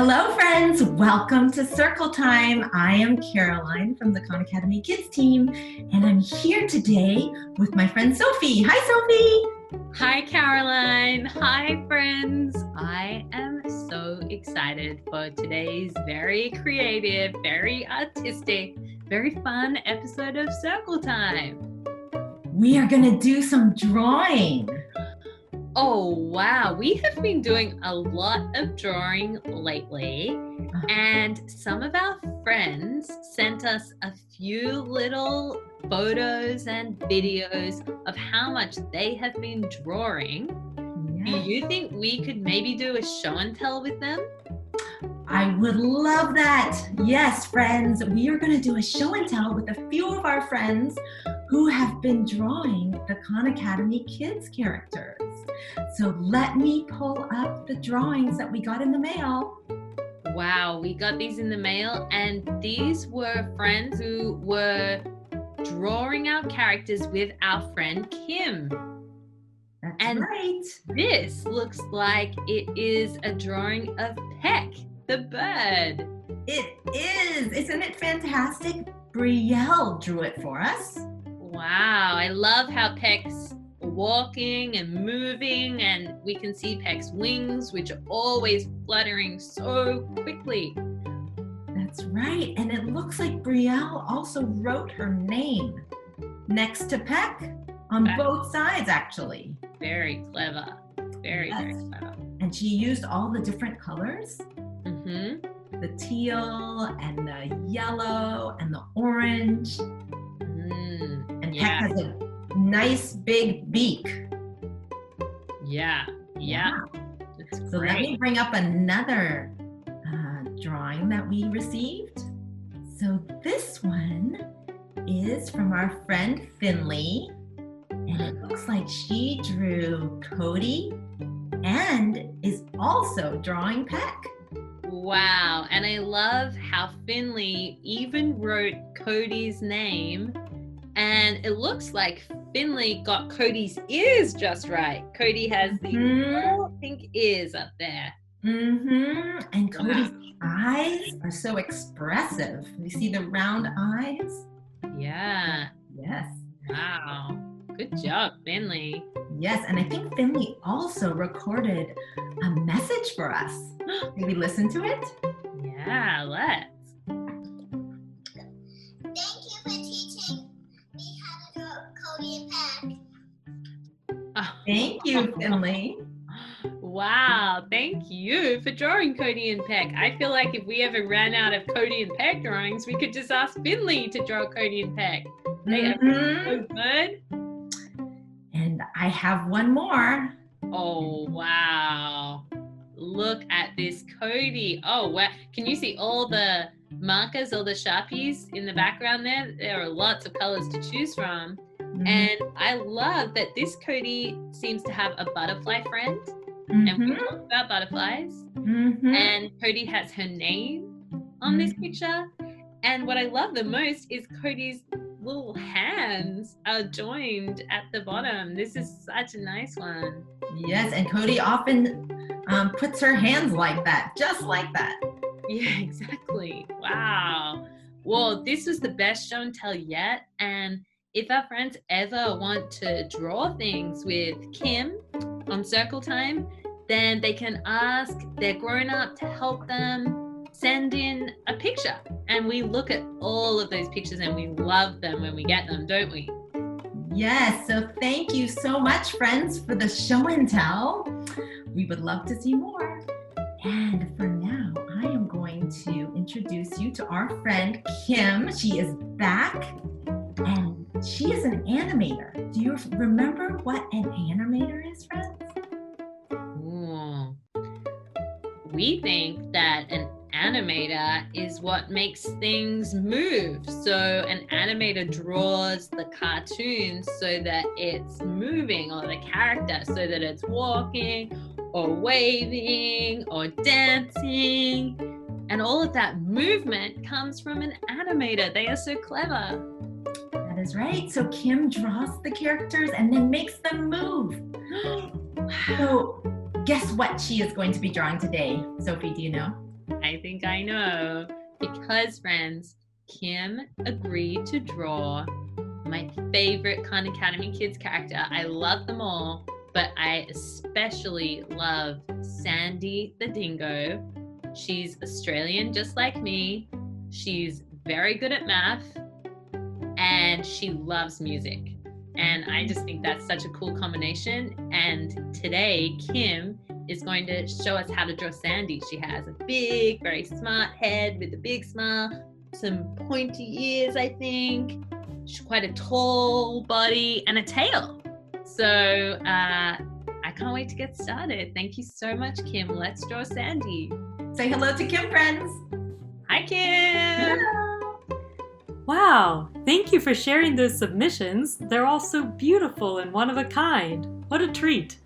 Hello, friends. Welcome to Circle Time. I am Caroline from the Khan Academy Kids team, and I'm here today with my friend Sophie. Hi, Sophie. Hi, Caroline. Hi, friends. I am so excited for today's very creative, very artistic, very fun episode of Circle Time. We are going to do some drawing. Oh, wow. We have been doing a lot of drawing lately, and some of our friends sent us a few little photos and videos of how much they have been drawing. Yes. Do you think we could maybe do a show and tell with them? I would love that. Yes, friends, we are going to do a show and tell with a few of our friends who have been drawing the Khan Academy Kids characters. So let me pull up the drawings that we got in the mail. Wow, we got these in the mail, and these were friends who were drawing our characters with our friend Kim. That's right. This looks like it is a drawing of Peck, the bird. It is. Isn't it fantastic? Brielle drew it for us. Wow, I love how Peck's walking and moving, and we can see Peck's wings, which are always fluttering so quickly. That's right. And it looks like Brielle also wrote her name next to Peck on both sides, actually. Very clever. Very clever. And she used all the different colors. Mm-hmm. The teal and the yellow and the orange. And Peck has a nice big beak. Yeah. That's so great. Let me bring up another drawing that we received. So this one is from our friend Finley, and it looks like she drew Cody and is also drawing Peck. Wow, and I love how Finley even wrote Cody's name, and it looks like Finley got Cody's ears just right. Cody has these little pink ears up there. And Cody's eyes are so expressive. You see the round eyes? Yeah. Yes. Wow. Good job, Finley. Yes, and I think Finley also recorded a message for us. Can we listen to it? Yeah, let's. Thank you for teaching me how to draw Cody and Peck. Oh. Thank you, Finley. Wow, thank you for drawing Cody and Peck. I feel like if we ever ran out of Cody and Peck drawings, we could just ask Finley to draw Cody and Peck. They are so good. And I have one more. Oh, wow. Look at this Cody. Oh, wow. Can you see all the markers, all the Sharpies in the background there? There are lots of colors to choose from. And I love that this Cody seems to have a butterfly friend. And we talk about butterflies. And Cody has her name on this picture. And what I love the most is Cody's little hands are joined at the bottom. This is such a nice one. Yes, and Cody often puts her hands like that, just like that. Yeah, exactly. Wow. Well, this was the best show and tell yet. And if our friends ever want to draw things with Kim on Circle Time, then they can ask their grown-up to help them send in a picture. And we look at all of those pictures and we love them when we get them, don't we? Yes, so thank you so much, friends, for the show and tell. We would love to see more. And for now, I am going to introduce you to our friend Kim. She is back, and she is an animator. Do you remember what an animator is, friends? Ooh. We think that an animator is what makes things move. So an animator draws the cartoon so that it's moving, or the character so that it's walking or waving or dancing. And all of that movement comes from an animator. They are so clever. That is right. So Kim draws the characters and then makes them move. So guess what she is going to be drawing today? Sophie, do you know? think I know. Because, friends, Kim agreed to draw my favorite Khan Academy Kids character. I love them all, but I especially love Sandy the Dingo. She's Australian, just like me. She's very good at math, and she loves music. And I just think that's such a cool combination. And today, Kim is going to show us how to draw Sandy. She has a big, very smart head with a big smile, some pointy ears, I think. She's quite a tall body and a tail. So I can't wait to get started. Thank you so much, Kim. Let's draw Sandy. Say hello to Kim, friends. Hi, Kim. Hello. Wow, thank you for sharing those submissions. They're all so beautiful and one of a kind. What a treat.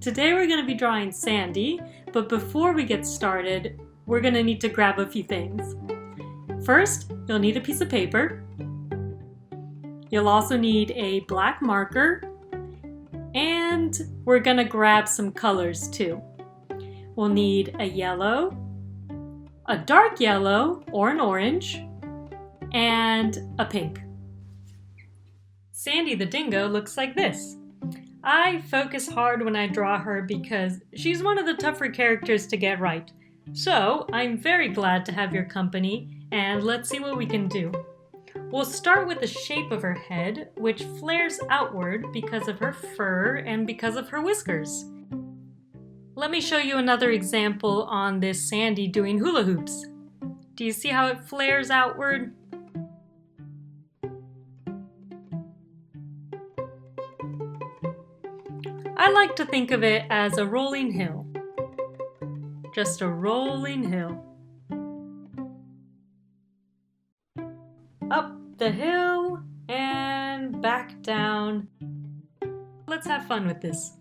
Today we're going to be drawing Sandy, but before we get started, we're going to need to grab a few things. First, you'll need a piece of paper. You'll also need a black marker, and we're going to grab some colors too. We'll need a yellow, a dark yellow or an orange, and a pink. Sandy the Dingo looks like this. I focus hard when I draw her because she's one of the tougher characters to get right. So I'm very glad to have your company, and let's see what we can do. We'll start with the shape of her head, which flares outward because of her fur and because of her whiskers. Let me show you another example on this Sandy doing hula hoops. Do you see how it flares outward? I like to think of it as a rolling hill. Just a rolling hill. Up the hill and back down. Let's have fun with this.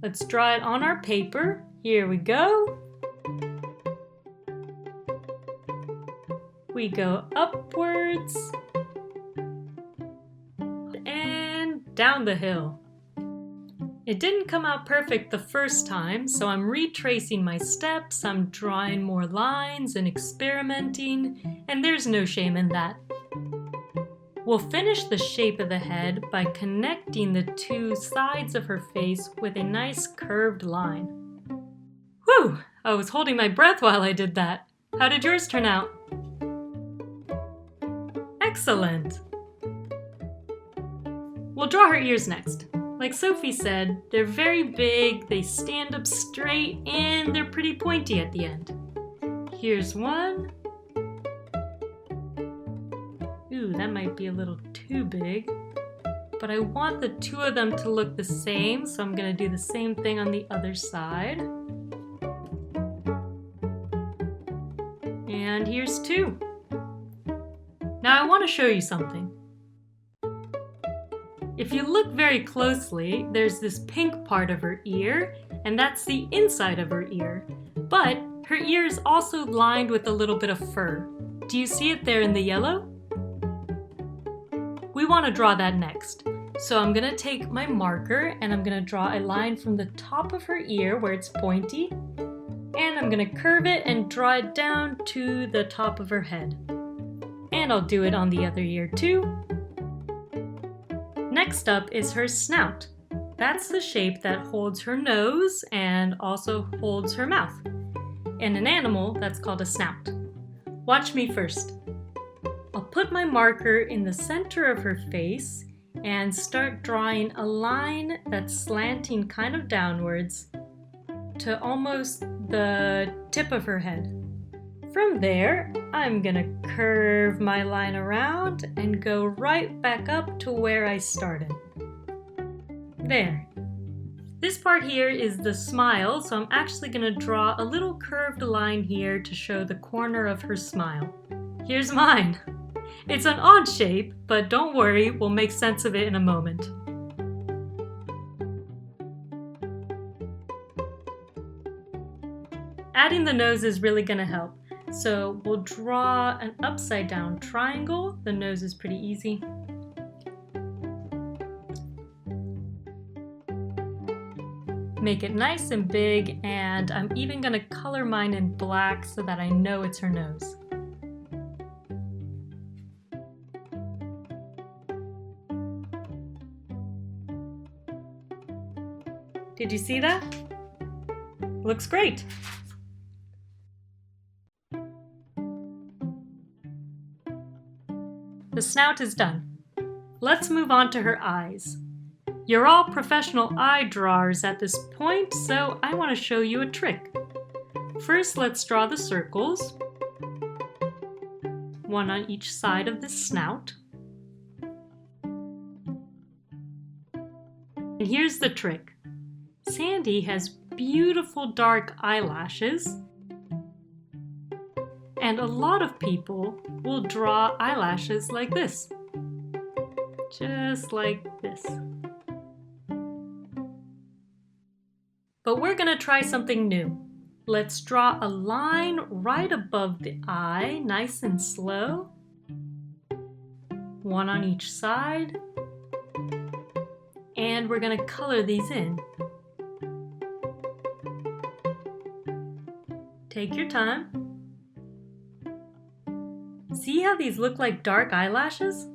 Let's draw it on our paper. Here we go. We go upwards and down the hill. It didn't come out perfect the first time, so I'm retracing my steps, I'm drawing more lines and experimenting, and there's no shame in that. We'll finish the shape of the head by connecting the two sides of her face with a nice curved line. Whew! I was holding my breath while I did that. How did yours turn out? Excellent! We'll draw her ears next. Like Sophie said, they're very big, they stand up straight, and they're pretty pointy at the end. Here's one. Ooh, that might be a little too big. But I want the two of them to look the same, so I'm going to do the same thing on the other side. And here's two. Now I want to show you something. If you look very closely, there's this pink part of her ear, and that's the inside of her ear. But her ear is also lined with a little bit of fur. Do you see it there in the yellow? We want to draw that next. So I'm going to take my marker and I'm going to draw a line from the top of her ear where it's pointy, and I'm going to curve it and draw it down to the top of her head. And I'll do it on the other ear too. Next up is her snout. That's the shape that holds her nose and also holds her mouth. In an animal, that's called a snout. Watch me first. I'll put my marker in the center of her face and start drawing a line that's slanting kind of downwards to almost the tip of her head. From there, I'm gonna curve my line around and go right back up to where I started. There. This part here is the smile, so I'm actually gonna draw a little curved line here to show the corner of her smile. Here's mine. It's an odd shape, but don't worry, we'll make sense of it in a moment. Adding the nose is really gonna help. So we'll draw an upside down triangle. The nose is pretty easy. Make it nice and big, and I'm even going to color mine in black so that I know it's her nose. Did you see that? Looks great! The snout is done. Let's move on to her eyes. You're all professional eye drawers at this point, so I want to show you a trick. First, let's draw the circles, one on each side of the snout. And here's the trick. Sandy has beautiful dark eyelashes, and a lot of people will draw eyelashes like this. Just like this. But we're gonna try something new. Let's draw a line right above the eye, nice and slow. One on each side. And we're gonna color these in. Take your time. See how these look like dark eyelashes?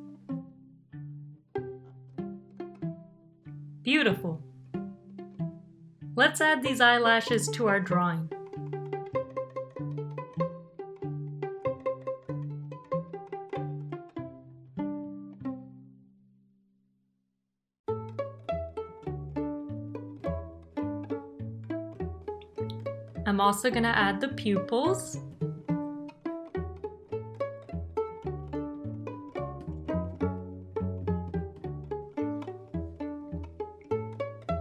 Beautiful. Let's add these eyelashes to our drawing. I'm also going to add the pupils.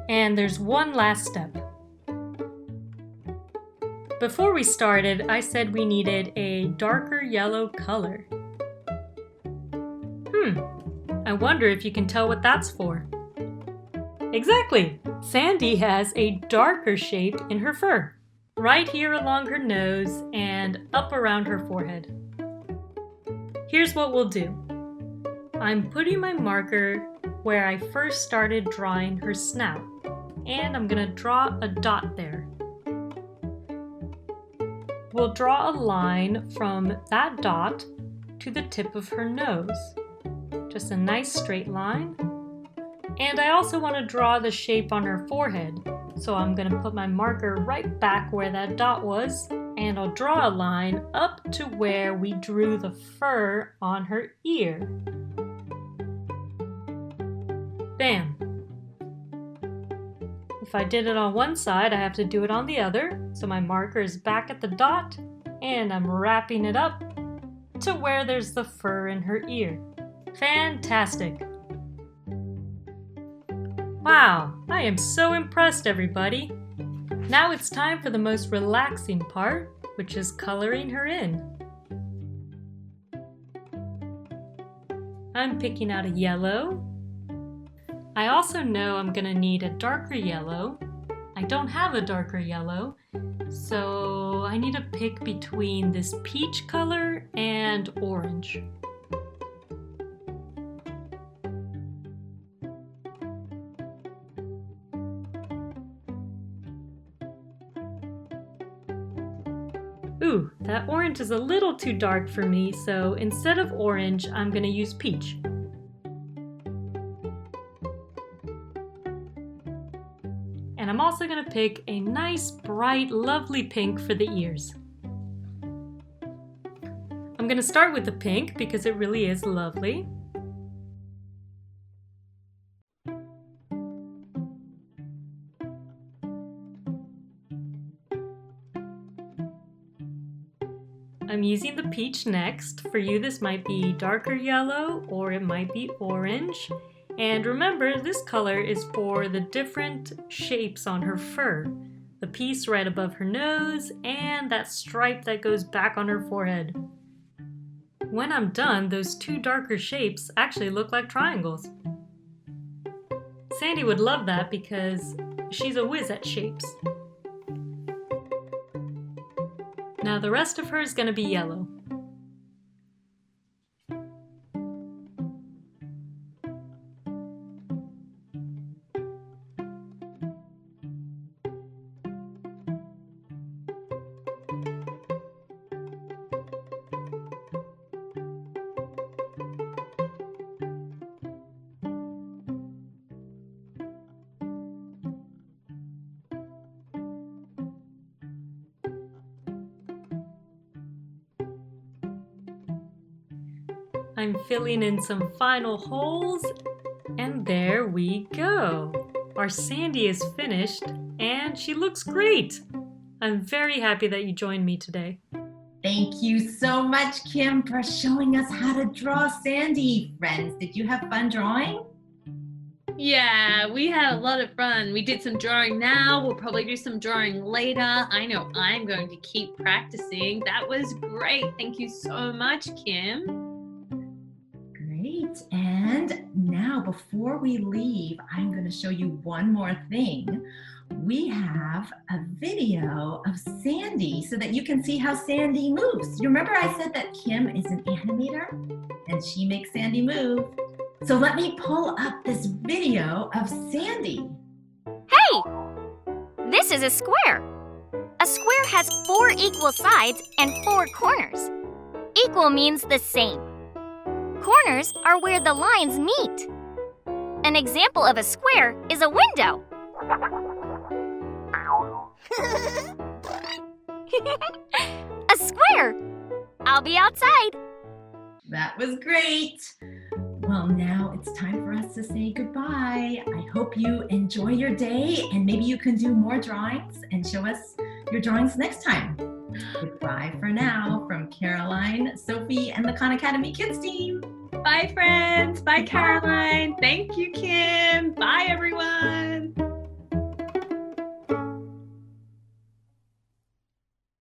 And there's one last step. Before we started, I said we needed a darker yellow color. I wonder if you can tell what that's for. Exactly! Sandy has a darker shape in her fur, right here along her nose and up around her forehead. Here's what we'll do. I'm putting my marker where I first started drawing her snout, and I'm going to draw a dot there. We'll draw a line from that dot to the tip of her nose. Just a nice straight line. And I also want to draw the shape on her forehead. So I'm going to put my marker right back where that dot was, and I'll draw a line up to where we drew the fur on her ear. Bam! If I did it on one side, I have to do it on the other. So my marker is back at the dot, and I'm wrapping it up to where there's the fur in her ear. Fantastic! Wow, I am so impressed, everybody! Now it's time for the most relaxing part, which is coloring her in. I'm picking out a yellow. I also know I'm going to need a darker yellow. I don't have a darker yellow, so I need to pick between this peach color and orange. Ooh, that orange is a little too dark for me, so instead of orange, I'm going to use peach. And I'm also going to pick a nice, bright, lovely pink for the ears. I'm going to start with the pink because it really is lovely. I'm using the peach next. For you, this might be darker yellow or it might be orange. And remember, this color is for the different shapes on her fur. The piece right above her nose and that stripe that goes back on her forehead. When I'm done, those two darker shapes actually look like triangles. Sandy would love that because she's a whiz at shapes. Now the rest of her is going to be yellow. I'm filling in some final holes, and there we go. Our Sandy is finished, and she looks great. I'm very happy that you joined me today. Thank you so much, Kim, for showing us how to draw Sandy. Friends, did you have fun drawing? Yeah, we had a lot of fun. We did some drawing now. We'll probably do some drawing later. I know I'm going to keep practicing. That was great. Thank you so much, Kim. Great. And now, before we leave, I'm going to show you one more thing. We have a video of Sandy so that you can see how Sandy moves. You remember I said that Kim is an animator and she makes Sandy move? So let me pull up this video of Sandy. Hey! This is a square. A square has 4 equal sides and 4 corners. Equal means the same. Corners are where the lines meet. An example of a square is a window. A square. I'll be outside. That was great. Well, now it's time for us to say goodbye. I hope you enjoy your day and maybe you can do more drawings and show us your drawings next time. Goodbye for now from Caroline, Sophie, and the Khan Academy Kids team. Bye, friends. Bye, Caroline. Thank you, Kim. Bye, everyone.